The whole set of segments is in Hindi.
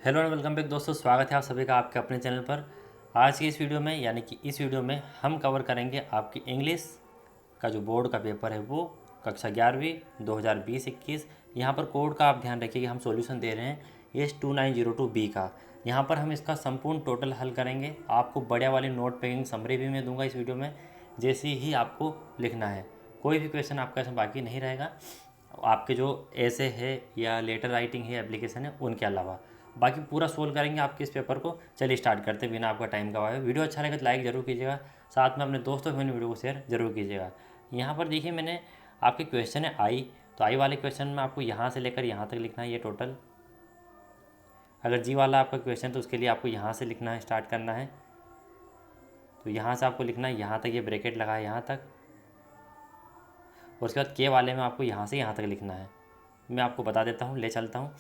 हेलो एंड वेलकम बैक दोस्तों, स्वागत है आप सभी का आपके अपने चैनल पर। आज की इस वीडियो में इस वीडियो में हम कवर करेंगे आपकी इंग्लिश का जो बोर्ड का पेपर है वो कक्षा 11वीं 2020-21। यहाँ पर कोड का आप ध्यान रखिए कि हम सॉल्यूशन दे रहे हैं S2902B का। यहाँ पर हम इसका संपूर्ण टोटल हल करेंगे। आपको बढ़िया वाली नोट पेकिंग समरी भी मैं दूंगा इस वीडियो में, जैसे ही आपको लिखना है। कोई भी क्वेश्चन आपका इसमें बाकी नहीं रहेगा, आपके जो ऐसे है या लेटर राइटिंग है एप्लीकेशन है उनके अलावा बाकी पूरा सोल्व करेंगे आपके इस पेपर को। चलिए स्टार्ट करते हैं बिना आपका टाइम गवाए। वीडियो अच्छा लगे तो लाइक ज़रूर कीजिएगा, साथ में अपने दोस्तों को वीडियो को शेयर जरूर कीजिएगा। यहाँ पर देखिए मैंने आपके क्वेश्चन है आई, तो आई वाले क्वेश्चन में आपको यहाँ से लेकर यहाँ तक लिखना है ये टोटल। अगर जी वाला आपका क्वेश्चन तो उसके लिए आपको यहाँ से लिखना है, स्टार्ट करना है। तो यहाँ से आपको लिखना है यहाँ तक, ये ब्रैकेट लगा है यहाँ तक। और उसके बाद के वाले में आपको यहाँ से यहाँ तक लिखना है। मैं आपको बता देता हूँ, ले चलता हूँ।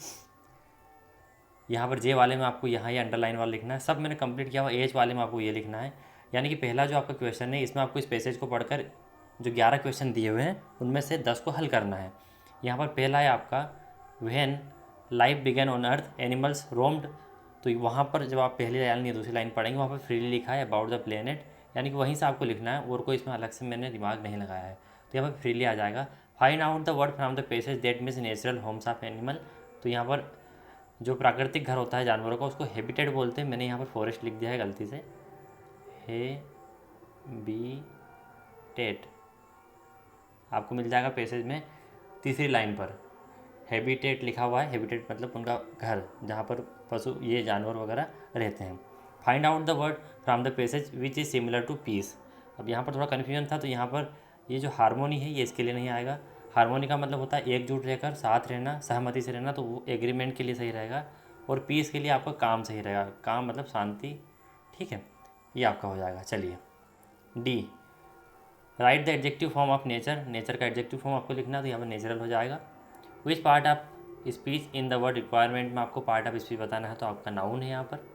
यहाँ पर जे वाले में आपको यहाँ ये अंडरलाइन वाला लिखना है, सब मैंने कंप्लीट किया हुआ। एच वाले में आपको ये लिखना है। यानी कि पहला जो आपका क्वेश्चन है इसमें आपको इस पैसेज को पढ़कर जो 11 क्वेश्चन दिए हुए हैं उनमें से 10 को हल करना है। यहाँ पर पहला है आपका when life began on earth animals roamed. तो वहाँ पर जब आप पहली लाइन या दूसरी लाइन पढ़ेंगे वहाँ पर फ्रीली लिखा है अबाउट द प्लेनेट, यानी कि वहीं से आपको लिखना है और कोई इसमें अलग से मैंने दिमाग नहीं लगाया है। तो यहाँ पर फ्रीली आ जाएगा। Find out the word from the passage that means natural Holmes of animal. तो यहाँ पर जो प्राकृतिक घर होता है जानवरों का उसको हैबिटेट बोलते हैं। मैंने यहाँ पर फॉरेस्ट लिख दिया है गलती से, हैबिटेट। आपको मिल जाएगा पैसेज में तीसरी लाइन पर हैबिटेट लिखा हुआ है। हैबिटेट मतलब उनका घर जहाँ पर पशु ये जानवर वगैरह रहते हैं। Find out the word from the passage which is similar to peace. अब यहाँ पर थोड़ा कन्फ्यूजन था, तो यहाँ पर ये जो हारमोनी है ये इसके लिए नहीं आएगा। हारमोनी का मतलब होता है एकजुट रहकर साथ रहना, सहमति से रहना, तो वो एग्रीमेंट के लिए सही रहेगा। और पीस के लिए आपका काम सही रहेगा, काम मतलब शांति। ठीक है, ये आपका हो जाएगा। चलिए D, right the adjective form of nature. Nature का एडजेक्टिव फॉर्म आपको लिखना है, तो यहाँ पर नेचुरल हो जाएगा। Which part of speech in the word requirement में आपको पार्ट ऑफ स्पीच बताना है, तो आपका नाउन है यहाँ पर।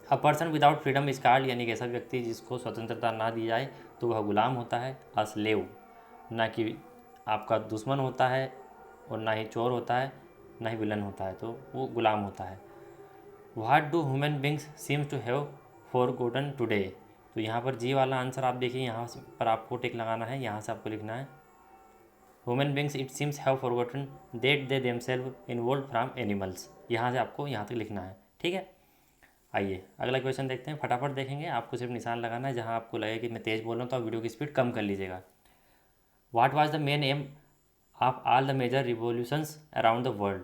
A person without freedom is called, यानी कि ऐसा व्यक्ति जिसको स्वतंत्रता ना दी जाए तो वह गुलाम होता है। अ स्लेव, ना कि आपका दुश्मन होता है और ना ही चोर होता है, ना ही विलन होता है, तो वो गुलाम होता है। What do human beings seems to have forgotten today. तो यहाँ पर जी वाला आंसर आप देखिए, यहाँ पर आपको टिक लगाना है, यहाँ से आपको लिखना है human beings it seems have forgotten that they themselves involve from animals. यहाँ से आपको यहाँ तक लिखना है। ठीक है, आइए अगला क्वेश्चन देखते हैं। फटाफट देखेंगे, आपको सिर्फ निशान लगाना है। जहाँ आपको लगे कि मैं तेज़ बोल रहा हूँ तो आप वीडियो की स्पीड कम कर लीजिएगा। What was the main aim of all the major revolutions around the world.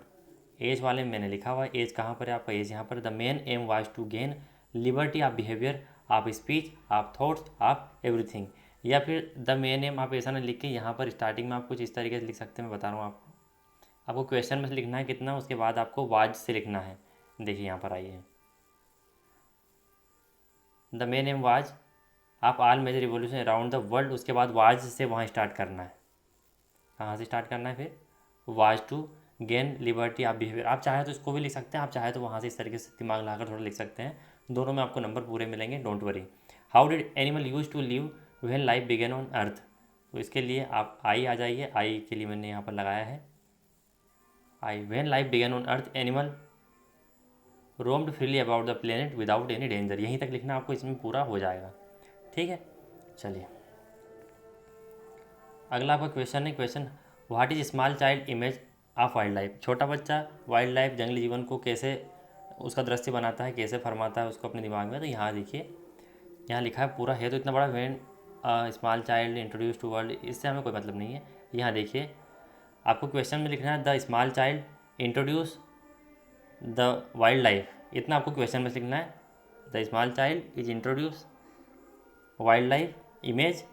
As वाले में मैंने लिखा हुआ है, एज कहाँ पर है आपका, एज यहाँ पर। The main aim was to gain liberty of behaviour of speech of thoughts of everything. या फिर द मेन एम आप ऐसा ना लिख के यहाँ पर स्टार्टिंग में आप कुछ इस तरीके से लिख सकते हैं। मैं बता रहा हूँ आपको क्वेश्चन में से लिखना है कितना, उसके बाद आपको वाज से लिखना है। देखिए यहाँ पर आइए, the main aim was of all major revolution around the world, उसके बाद वाज से वहाँ स्टार्ट करना है। कहाँ से स्टार्ट करना है फिर, was to gain liberty of behaviour. आप चाहे तो इसको भी लिख सकते हैं, आप चाहे तो वहाँ से इस तरीके से दिमाग लगाकर थोड़ा लिख सकते हैं। दोनों में आपको नंबर पूरे मिलेंगे, don't worry. How did animal use to live when life began on earth. तो इसके लिए आप आई आ जाइए, आई के लिए मैंने यहाँ पर लगाया है आई। When life began on earth animal roamed freely about the planet without any danger. यहीं तक लिखना आपको, इसमें पूरा हो जाएगा। ठीक है, चलिए अगला आपका क्वेश्चन है। Question what is small child image of wild life. छोटा बच्चा वाइल्ड लाइफ जंगली जीवन को कैसे उसका दृश्य बनाता है, कैसे फरमाता है उसको अपने दिमाग में। तो यहाँ देखिए, यहाँ लिखा है पूरा है तो इतना बड़ा, when small child introduce to world, इससे हमें कोई मतलब नहीं है। यहाँ देखिए आपको क्वेश्चन में लिखना है the small child introduce the wild life, इतना आपको क्वेश्चन में लिखना है। The small child is introduce wild life image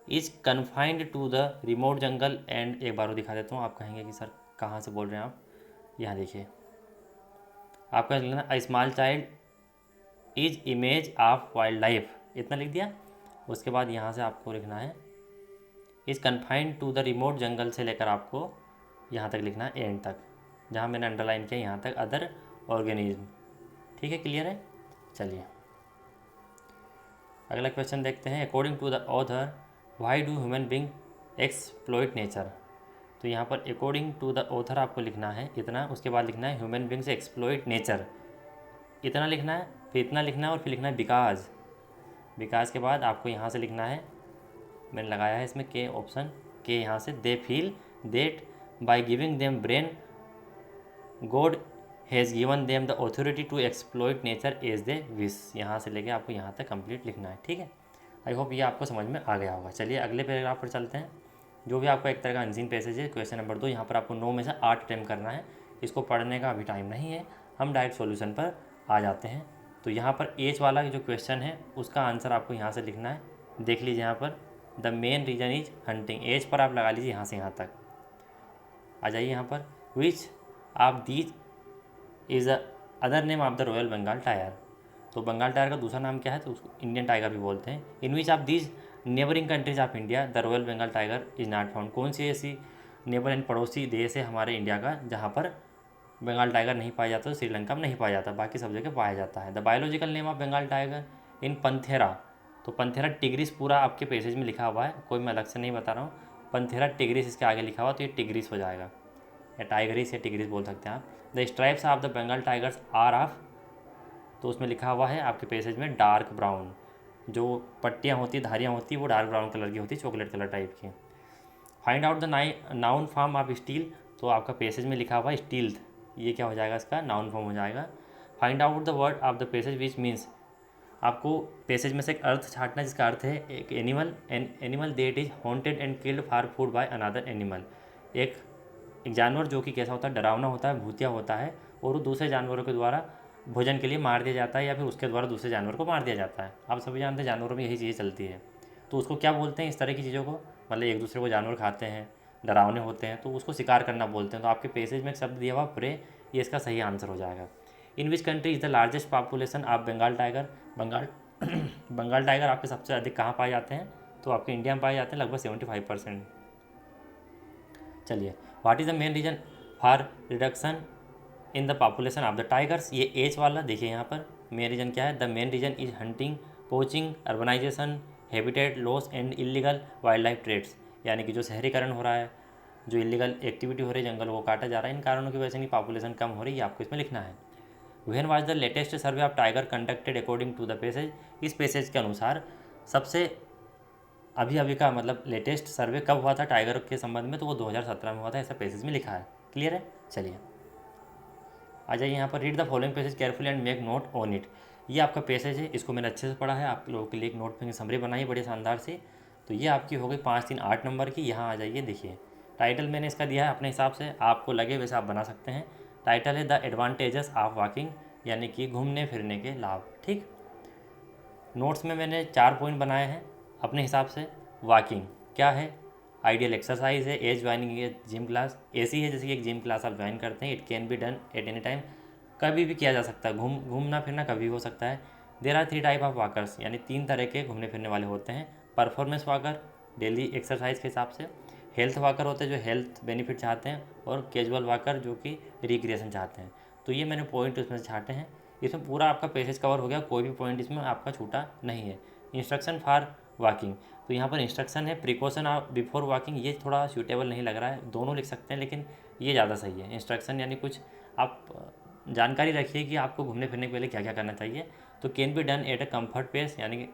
is confined to the remote jungle and. एक बार वो दिखा देता हूँ, आप कहेंगे कि सर कहाँ से बोल रहे हैं आप। यहाँ देखिए आपका लिखना a small child is image of wild life, इतना लिख दिया। उसके बाद यहाँ से आपको लिखना है is confined to the remote jungle, से लेकर आपको यहाँ तक लिखना है एंड तक, जहाँ मैंने अंडरलाइन किया यहाँ तक अदर ऑर्गेनिज्म। ठीक है, क्लियर है। चलिए अगला क्वेश्चन देखते हैं। According to the author why do human being exploit nature. तो यहाँ पर अकॉर्डिंग टू द ऑथर आपको लिखना है इतना, उसके बाद लिखना है ह्यूमन बींग्स एक्सप्लॉइट नेचर, इतना लिखना है, फिर इतना लिखना है और फिर लिखना है बिकाज के बाद आपको यहाँ से लिखना है, मैंने लगाया है इसमें के ऑप्शन के, यहाँ से they feel that by giving them brain god has given them the authority to exploit nature as they wish, यहाँ से लेके आपको यहाँ तक कंप्लीट लिखना है। ठीक है, आई होप ये आपको समझ में आ गया होगा। चलिए अगले पैराग्राफ पर चलते हैं, जो भी आपका एक तरह का अनसीन पैसेज है। क्वेश्चन नंबर 2, यहाँ पर आपको 9 में से 8 अटैम्प्ट करना है, इसको पढ़ने का अभी टाइम नहीं है, हम डायरेक्ट सॉल्यूशन पर आ जाते हैं। तो यहाँ पर एज वाला जो क्वेश्चन है उसका आंसर आपको यहाँ से लिखना है, देख लीजिए यहाँ पर the main reason is hunting, as पर आप लगा लीजिए यहाँ से यहाँ तक आ जाइए। यहाँ पर which of these is the other name of the royal Bengal tiger, तो बंगाल टाइगर का दूसरा नाम क्या है, तो उसको इंडियन टाइगर भी बोलते हैं। In which of these neighbouring countries of India the royal Bengal tiger is not found, कौन सी ऐसी नेबर एंड पड़ोसी देश है हमारे इंडिया का जहाँ पर बंगाल टाइगर नहीं पाया जाता, तो श्रीलंका में नहीं पाया जाता, बाकी सब जगह पाया जाता है। The biological name of Bengal tiger in panthera, तो पंथेरा टिग्रिस पूरा आपके पेसेज में लिखा हुआ है, कोई मैं अलग से नहीं बता रहा हूँ, पंथेरा टिग्रिस इसके आगे लिखा हुआ, तो ये टिग्रिस हो जाएगा, या टाइगरिस या टिग्रिस बोल सकते हैं आप। The stripes of the Bengal tigers are of, तो उसमें लिखा हुआ है आपके पेसेज में डार्क ब्राउन, जो पट्टियाँ होती धारियाँ होती वो डार्क ब्राउन कलर की होती, चॉकलेट कलर टाइप की। Find out the noun form of steel, तो आपका पेसेज में लिखा हुआ है स्टील, ये क्या हो जाएगा, इसका नाउन फॉर्म हो जाएगा। Find out the word of the passage which means, आपको पेसेज में से एक अर्थ छांटना जिसका अर्थ है एक animal that is haunted and killed for food by another animal, एक जानवर जो कि कैसा होता है, डरावना होता है, भूतिया होता है, और वो दूसरे जानवरों के द्वारा भोजन के लिए मार दिया जाता है, या फिर उसके द्वारा दूसरे जानवर को मार दिया जाता है। आप सभी जानते हैं जानवरों में यही चीज़ें चलती है, तो उसको क्या बोलते हैं इस तरह की चीज़ों को, मतलब एक दूसरे को जानवर खाते हैं, डरावने होते हैं, तो उसको शिकार करना बोलते हैं। तो आपके पेसेज में एक शब्द दिया हुआ प्रे, ये इसका सही आंसर हो जाएगा। In which country is the largest population of Bengal tiger, Bengal tiger आपके सबसे अधिक कहाँ पाए जाते हैं, तो आपके इंडिया में पाए जाते हैं लगभग 75%। चलिए, what is the main reason for reduction in the population of the tigers, ये एज वाला देखिए यहाँ पर मेन रीजन क्या है, the main reason is hunting, poaching, urbanisation, habitat loss and illegal wild life trades, यानी कि जो शहरीकरण हो रहा है, जो इलीगल एक्टिविटी हो रही है, जंगल को काटा जा रहा है, इन कारणों की वजह से पॉपुलेशन कम हो रही है, आपको इसमें लिखना है। When was the latest survey of tiger conducted according to the passage, इस पैसेज के अनुसार सबसे अभी का मतलब लेटेस्ट सर्वे कब हुआ था टाइगर के संबंध में, तो वो 2017 में हुआ था, ऐसा पैसेज में लिखा है। क्लियर है, चलिए आ जाइए यहाँ पर, read the following passage carefully and make note on it, ये आपका पैसेज है, इसको मैंने अच्छे से पढ़ा है, आप लोगों के लिए एक नोट में समरी बनाई है बड़े शानदार से। तो ये आपकी हो गई 5, 3, 8 नंबर की। यहाँ आ जाइए, देखिए टाइटल मैंने इसका दिया है अपने हिसाब से, आपको लगे वैसे आप बना सकते हैं। टाइटल है द एडवांटेजेस ऑफ वॉकिंग, यानी कि घूमने फिरने के लाभ। ठीक, नोट्स में मैंने 4 पॉइंट बनाए हैं अपने हिसाब से। वॉकिंग क्या है, आइडियल एक्सरसाइज है, as joining a gym class, ऐसी है जैसे कि एक जिम क्लास आप ज्वाइन करते हैं। It can be done at any time, कभी भी किया जा सकता है, घूमना फिरना कभी हो सकता है। There are 3 type of walkers, यानी 3 तरह के घूमने फिरने वाले होते हैं। परफॉर्मेंस वॉकर डेली एक्सरसाइज के हिसाब से, हेल्थ वॉकर होते हैं जो हेल्थ बेनिफिट चाहते हैं, और कैजुअल वॉकर जो कि रिक्रिएशन चाहते हैं। तो ये मैंने पॉइंट उसमें से छाटे हैं, इसमें पूरा आपका पैसेज कवर हो गया, कोई भी पॉइंट इसमें आपका छूटा नहीं है। इंस्ट्रक्शन फॉर वॉकिंग, तो यहाँ पर इंस्ट्रक्शन है प्रिकॉशन ऑफ बिफोर वॉकिंग, ये थोड़ा सूटेबल नहीं लग रहा है, दोनों लिख सकते हैं लेकिन ये ज़्यादा सही है। इंस्ट्रक्शन यानी कुछ आप जानकारी रखिए कि आपको घूमने फिरने के पहले क्या क्या करना चाहिए। तो can be done at a comfort pace, यानी कि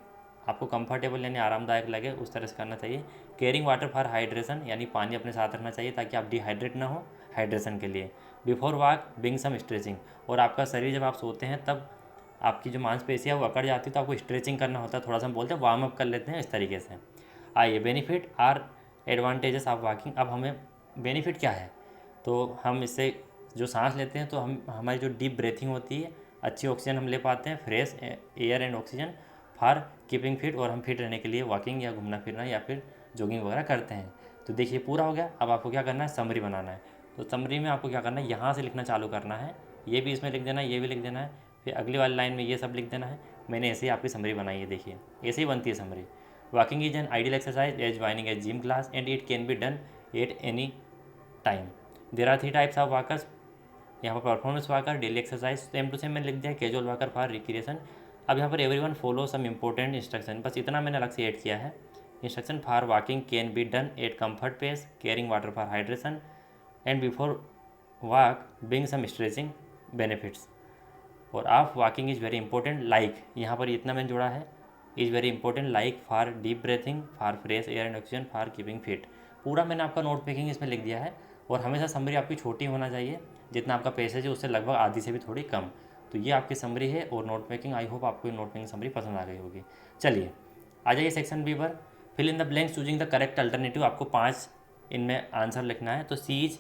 आपको कंफर्टेबल यानी आरामदायक लगे उस तरह से करना चाहिए। केयरिंग वाटर फॉर हाइड्रेशन, यानी पानी अपने साथ रखना चाहिए ताकि आप डिहाइड्रेट ना हो हाइड्रेशन के लिए। Before walk being some stretching, और आपका शरीर जब आप सोते हैं तब आपकी जो मांसपेशियाँ वो अकड़ जाती है, तो आपको स्ट्रेचिंग करना होता है, थोड़ा सा हम बोलते हैं वार्म अप कर लेते हैं इस तरीके से। आइए, benefit or advantages of walking, अब हमें बेनिफिट क्या है, तो हम इससे जो सांस लेते हैं तो हमारी जो डीप ब्रीथिंग होती है, अच्छी ऑक्सीजन हम ले पाते हैं, fresh air and oxygen for keeping fit, और हम फिट रहने के लिए वॉकिंग या घूमना फिरना या फिर जॉगिंग वगैरह करते हैं। तो देखिए पूरा हो गया। अब आपको क्या करना है, समरी बनाना है। तो समरी में आपको क्या करना है, यहाँ से लिखना चालू करना है, ये भी इसमें लिख देना है, ये भी लिख देना है, फिर अगली वाली लाइन में ये सब लिख देना है। मैंने ऐसे ही आपकी समरी बनाई है, देखिए ऐसे ही बनती है summary. Walking is an ideal exercise as joining a gym class and it can be done at any time. There are 3 types of walkers, यहाँ पर performance walker, daily exercise, same to same मैंने लिख दिया, कैजुअल वॉकर फॉर रिक्रिएशन। अब यहाँ पर everyone follow some important instruction, बस इतना मैंने अलग से ऐड किया है। Instruction for walking can be done at comfort pace, carrying water for hydration and before walk being some stretching benefits. और of walking is very important like, यहाँ पर इतना मैंने जोड़ा है, is very important like for deep breathing, for fresh air and oxygen, for keeping fit. पूरा मैंने आपका नोट मेकिंग इसमें लिख दिया है। और हमेशा समरी आपकी छोटी होना चाहिए, जितना आपका पेसेज है उससे लगभग आधी से भी थोड़ी कम। तो ये आपकी समरी है और नोट मेकिंग। आई होप आपको नोट मेकिंग समरी पसंद आ गई होगी। चलिए आ जाइए सेक्शन बी पर। Fill in the blanks choosing the correct alternative. आपको 5 इनमें आंसर लिखना है। तो सी इज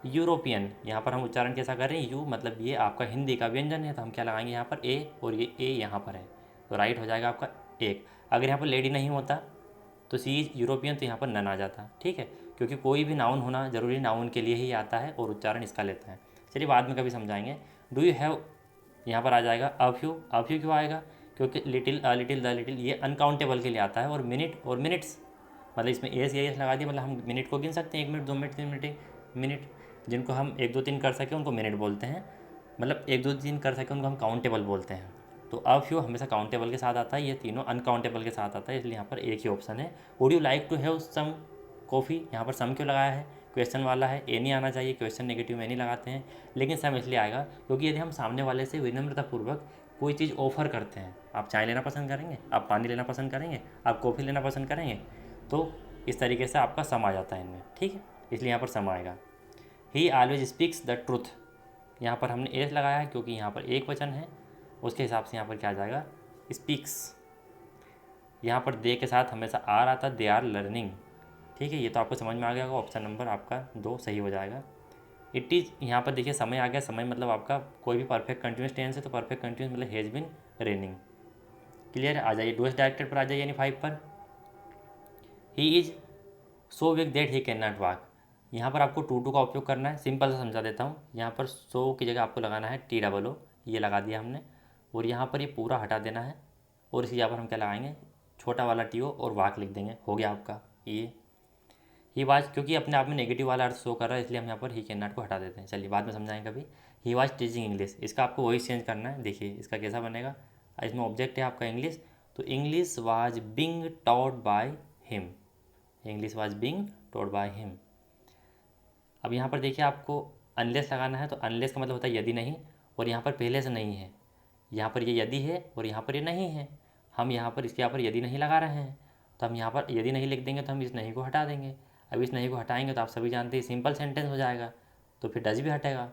यूरोपियन, यहाँ पर हम उच्चारण कैसा कर रहे हैं, यू मतलब ये आपका हिंदी का व्यंजन है, तो हम क्या लगाएंगे यहाँ पर ए, और ये ए यहाँ पर है, तो राइट हो जाएगा आपका एक। अगर यहाँ पर लेडी नहीं होता तो सी इज यूरोपियन, तो यहाँ पर नन आ जाता। ठीक है, क्योंकि कोई भी नाउन होना जरूरी, नाउन के लिए ही आता है और उच्चारण इसका लेता है। चलिए बाद में कभी समझाएंगे। डू यू हैव, यहाँ पर आ जाएगा अ फ्यू। अ फ्यू क्यों आएगा, क्योंकि little, a little, the little ये अनकाउंटेबल के लिए आता है। और मिनट और मिनट्स मतलब इसमें एस या एस लगा दिया, मतलब हम मिनट को गिन सकते हैं, 1 मिनट 2 मिनट 3 मिनट मिनट। जिनको हम 1 2 3 कर सकें उनको मिनट बोलते हैं, मतलब 1 2 3 कर सकें उनको हम काउंटेबल बोलते हैं। तो अ फ्यू हमेशा काउंटेबल के साथ आता है, ये तीनों अनकाउंटेबल के साथ आता है, इसलिए यहाँ पर एक ही ऑप्शन है। Would you like to have some coffee, यहाँ पर सम क्यों लगाया है, क्वेश्चन वाला है, ए नहीं आना चाहिए, क्वेश्चन नेगेटिव में नहीं लगाते हैं, लेकिन सम इसलिए आएगा क्योंकि यदि हम सामने वाले से विनम्रतापूर्वक कोई चीज़ ऑफर करते हैं, आप चाय लेना पसंद करेंगे, आप पानी लेना पसंद करेंगे, आप कॉफ़ी लेना पसंद करेंगे, तो इस तरीके से आपका सम आ जाता है इनमें। ठीक है, इसलिए यहाँ पर सम आएगा। ही ऑलवेज स्पीक्स द ट्रूथ, यहाँ पर हमने एस लगाया है क्योंकि यहाँ पर एक वचन है, उसके हिसाब से यहाँ पर क्या आ जाएगा, स्पीक्स। यहाँ पर दे के साथ हमेशा आर आता, दे आर लर्निंग। ठीक है, ये तो आपको समझ में आ गया होगा। ऑप्शन नंबर आपका 2 सही हो जाएगा। इट इज़, यहाँ पर देखिए समय आ गया, समय मतलब आपका कोई भी परफेक्ट कंटिन्यूस टेंस है तो परफेक्ट कंटिन्यूस मतलब हैज़ बिन रेनिंग। क्लियर है, आ जाइए डू डायरेक्टेड पर आ जाइए, यानी 5 पर। He is so weak that he can not walk, यहाँ पर आपको टू का उपयोग करना है। सिंपल से समझा देता हूँ, यहाँ पर सो की जगह आपको लगाना है टी डबल ओ, ये लगा दिया हमने, और यहाँ पर ये पूरा हटा देना है, और इसी जगह पर हम क्या लगाएंगे, छोटा वाला टी ओ और वाक लिख देंगे, हो गया आपका ये। ही वाज, क्योंकि अपने आप में नेगेटिव वाला अर्थ शो कर रहा है, इसलिए हम यहाँ पर ही कैन नॉट को हटा देते हैं। चलिए बाद में समझाएंगे कभी। ही वाज टीचिंग इंग्लिश, इसका आपको वही चेंज करना है। देखिए इसका कैसा बनेगा, इसमें ऑब्जेक्ट है आपका इंग्लिश, तो English was being taught by him, English was being taught by him. अब यहाँ पर देखिए आपको अनलेस लगाना है, तो अनलेस का मतलब होता है यदि नहीं, और यहाँ पर पहले से नहीं है, यहाँ पर ये यदि है और यहाँ पर ये नहीं है। हम यहाँ पर इसके यहाँ पर यदि नहीं लगा रहे हैं, तो हम यहाँ पर यदि नहीं लिख देंगे तो हम इस नहीं को हटा देंगे। अब इस नहीं को हटाएंगे तो आप सभी जानते हैं सिंपल सेंटेंस हो जाएगा, तो फिर डज भी हटेगा।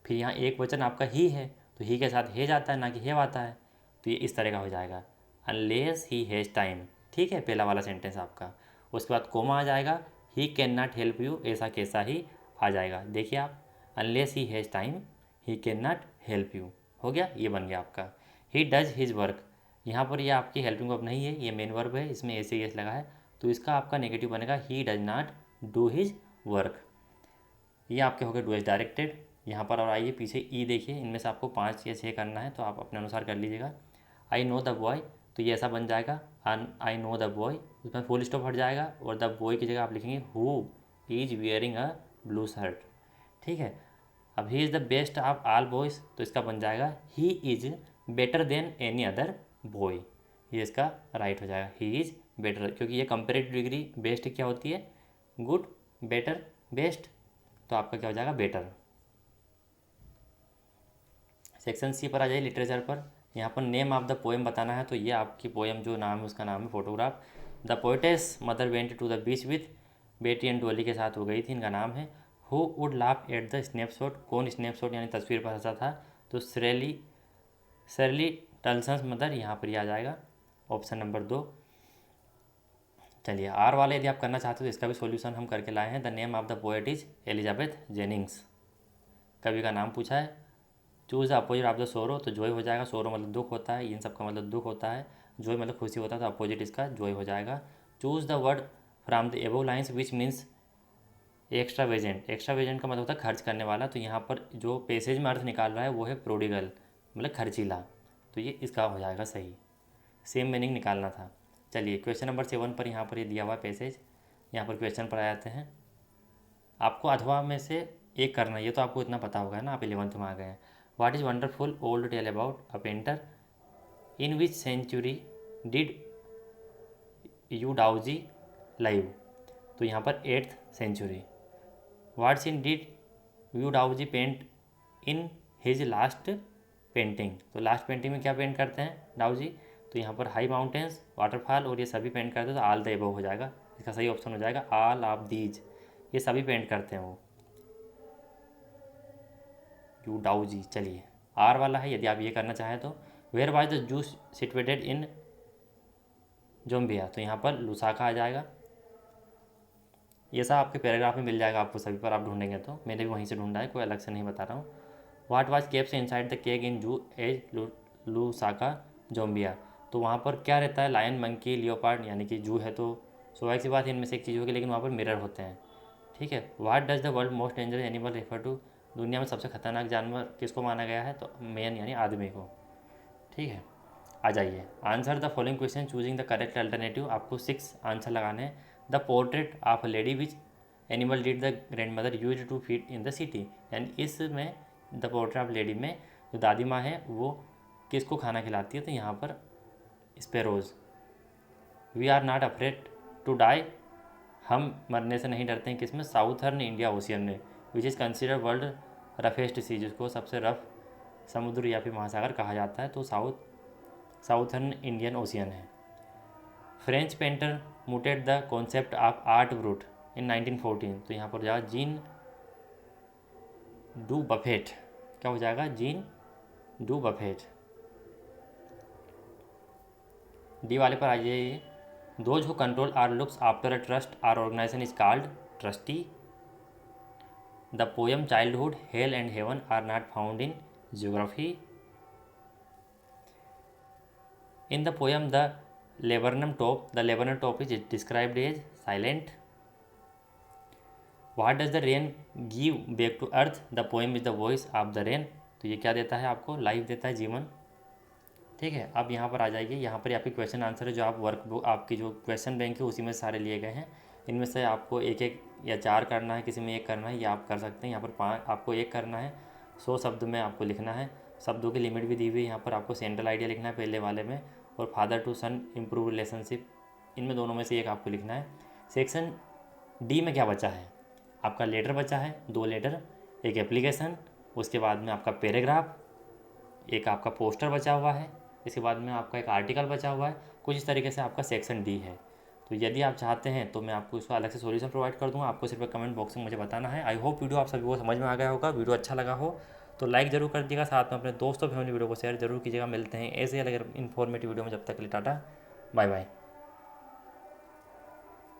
फिर यहाँ एक वचन आपका ही है, तो ही के साथ हे जाता है, ना कि हेव आता है, तो ये इस तरह का हो जाएगा, अनलेस ही हैज़ टाइम। ठीक है, पहला वाला सेंटेंस आपका। उसके बाद कोमा आ जाएगा, he can not help you, ऐसा कैसा ही आ जाएगा। देखिए आप, unless he has time he can not help you, हो गया, ये बन गया आपका। ही डज हिज वर्क, यहाँ पर ये आपकी हेल्पिंग वर्ब नहीं है, ये मेन वर्ब है, इसमें ऐसे एस लगा है, तो इसका आपका नेगेटिव बनेगा he does not do his work. ये आपके हो गए डू एज डायरेक्टेड। यहाँ पर और आइए पीछे ई देखिए, इनमें से आपको 5 या 6 करना है, तो आप अपने अनुसार कर लीजिएगा। आई नो द बॉय, तो ये ऐसा बन जाएगा, आई नो द बॉय, उसमें फुल स्टॉप हट जाएगा, और द बॉय की जगह आप लिखेंगे who is wearing a blue shirt. ठीक है, अब he is the best of all boys, तो इसका बन जाएगा he is better than any other boy, ये इसका राइट हो जाएगा, ही इज़ बेटर, क्योंकि ये कंपेरेटिव डिग्री बेस्ट क्या होती है, गुड, बेटर, बेस्ट, तो आपका क्या हो जाएगा, बेटर। सेक्शन सी पर आ जाइए, लिटरेचर पर। यहाँ पर नेम ऑफ द पोएम बताना है, तो ये आपकी पोएम जो नाम है उसका नाम है photograph. The poetess mother went to the beach with, Betty and Dolly के साथ वो गई थी, इनका नाम है। Who would laugh at the snapshot, कौन स्नैपशॉट यानी तस्वीर पर हंसा था, तो शर्ली टल्सन्स मदर, यहाँ पर ही आ जाएगा ऑप्शन नंबर 2। चलिए आर वाले यदि आप करना चाहते हो तो इसका भी सॉल्यूशन हम करके लाए हैं। The name of the poet is Elizabeth Jennings, कवि का नाम पूछा है। Choose the opposite of the सोरो, तो जॉय हो जाएगा, सोरो मतलब दुख होता है, इन सब का मतलब दुख होता है, जॉय मतलब खुशी होता है, तो अपोजिट इसका जॉय हो जाएगा। Choose the word from the above lines which means extravagant, extravagant का मतलब होता है खर्च करने वाला, तो यहाँ पर जो पैसेज में अर्थ निकाल रहा है वो है प्रोडिगल, मतलब खर्चीला, तो ये इसका हो जाएगा सही, सेम मीनिंग निकालना था। चलिए क्वेश्चन नंबर 7 पर यहाँ पर ये दिया हुआ पैसेज, यहाँ पर क्वेश्चन पर आ जाते हैं। आपको अथवा में से एक करना, ये तो आपको इतना पता होगा ना, आप 11th में आ गए हैं। What is wonderful old tale about a painter, in which century did you Daozi live, तो यहाँ पर 8th century. What scene did you Daozi paint in his last painting, तो लास्ट पेंटिंग में क्या पेंट करते हैं डाउजी, तो यहाँ पर हाई माउंटेन्स, वाटरफॉल और ये सभी पेंट करते हैं, तो ऑल द एबव हो जाएगा, इसका सही ऑप्शन हो जाएगा ऑल ऑफ दीज, ये सभी पेंट करते हैं वो यू डाउजी। चलिए आर वाला है, यदि आप ये करना चाहें तो where was the zoo situated in Zambia, तो यहाँ पर लुसाका आ जाएगा। ये सब आपके पैराग्राफ में मिल जाएगा आपको सभी पर, आप ढूंढेंगे तो, मैंने भी वहीं से ढूंढा है, कोई अलग से नहीं बता रहा हूँ। What was keeps inside the cake इन जू एज लुसाका जोम्बिया, तो वहाँ पर क्या रहता है, लायन, मंकी, लियोपार्ड, यानी कि जू है तो स्वाभाविक सी बात है इनमें से एक चीज़ होगी, लेकिन वहाँ पर मिरर होते हैं। ठीक है। What does the world most dangerous animal refer to, दुनिया में सबसे खतरनाक जानवर किसको माना गया है, तो मैन यानी आदमी को। ठीक है, आ जाइए। Answer the following question choosing the correct alternative, आपको 6 आंसर लगाने हैं। The portrait of a lady which animal did the grandmother use to feed in the city, यानी इसमें द पोर्ट्रेट ऑफ लेडी में जो दादी माँ है वो किसको खाना खिलाती है, तो यहाँ पर sparrows. We are not afraid to die, हम मरने से नहीं डरते हैं, किसमें, साउथर्न इंडिया ओशियन में, which is consider world roughest sea, जिसको सबसे रफ समुद्र या फिर महासागर कहा जाता है, तो साउथर्न इंडियन ओशियन है। French painter muted the concept of art brut in 1914, तो यहाँ पर जाएगा जीन डू बफेट, क्या हो जाएगा, जीन डू बफेट। डी वाले पर आ जाइए। Those who control or looks after a trust or organisation is called trustee. The poem childhood hell and heaven are not found in geography. In the poem the laburnum top is described as silent. What does the rain give back to earth, the poem is the voice of the rain, तो ये क्या देता है आपको, लाइफ देता है, जीवन। ठीक है, अब यहाँ पर आ जाइए। यहाँ पर आपके क्वेश्चन आंसर है, जो आप वर्कबुक आपकी जो क्वेश्चन बैंक है उसी में सारे लिए गए हैं। इनमें से आपको एक एक या 4 करना है, किसी में एक करना है, या आप कर सकते हैं। यहाँ पर 5 आपको एक करना है, 100 शब्द में आपको लिखना है, शब्दों की लिमिट भी दी हुई है। यहाँ पर आपको सेंट्रल आइडिया लिखना है पहले वाले में, और father to son improve relationship, इनमें दोनों में से एक आपको लिखना है। सेक्शन डी में क्या बचा है, आपका लेटर बचा है, 2 लेटर, एक एप्लीकेशन, उसके बाद में आपका पैराग्राफ, एक आपका पोस्टर बचा हुआ है, इसके बाद में आपका एक आर्टिकल बचा हुआ है। कुछ इस तरीके से आपका सेक्शन डी है। तो यदि आप चाहते हैं तो मैं आपको इसका अलग से सॉल्यूशन प्रोवाइड कर दूंगा, आपको सिर्फ कमेंट बॉक्स में मुझे बताना है। आई होप वीडियो आप सभी को समझ में आ गया होगा। वीडियो अच्छा लगा हो तो लाइक ज़रूर कर दीजिएगा, साथ में अपने दोस्तों फैमिली वीडियो को शेयर जरूर कीजिएगा। मिलते हैं ऐसे अलग इन्फॉर्मेटिव वीडियो में, जब तक के लिए टाटा बाय बाय।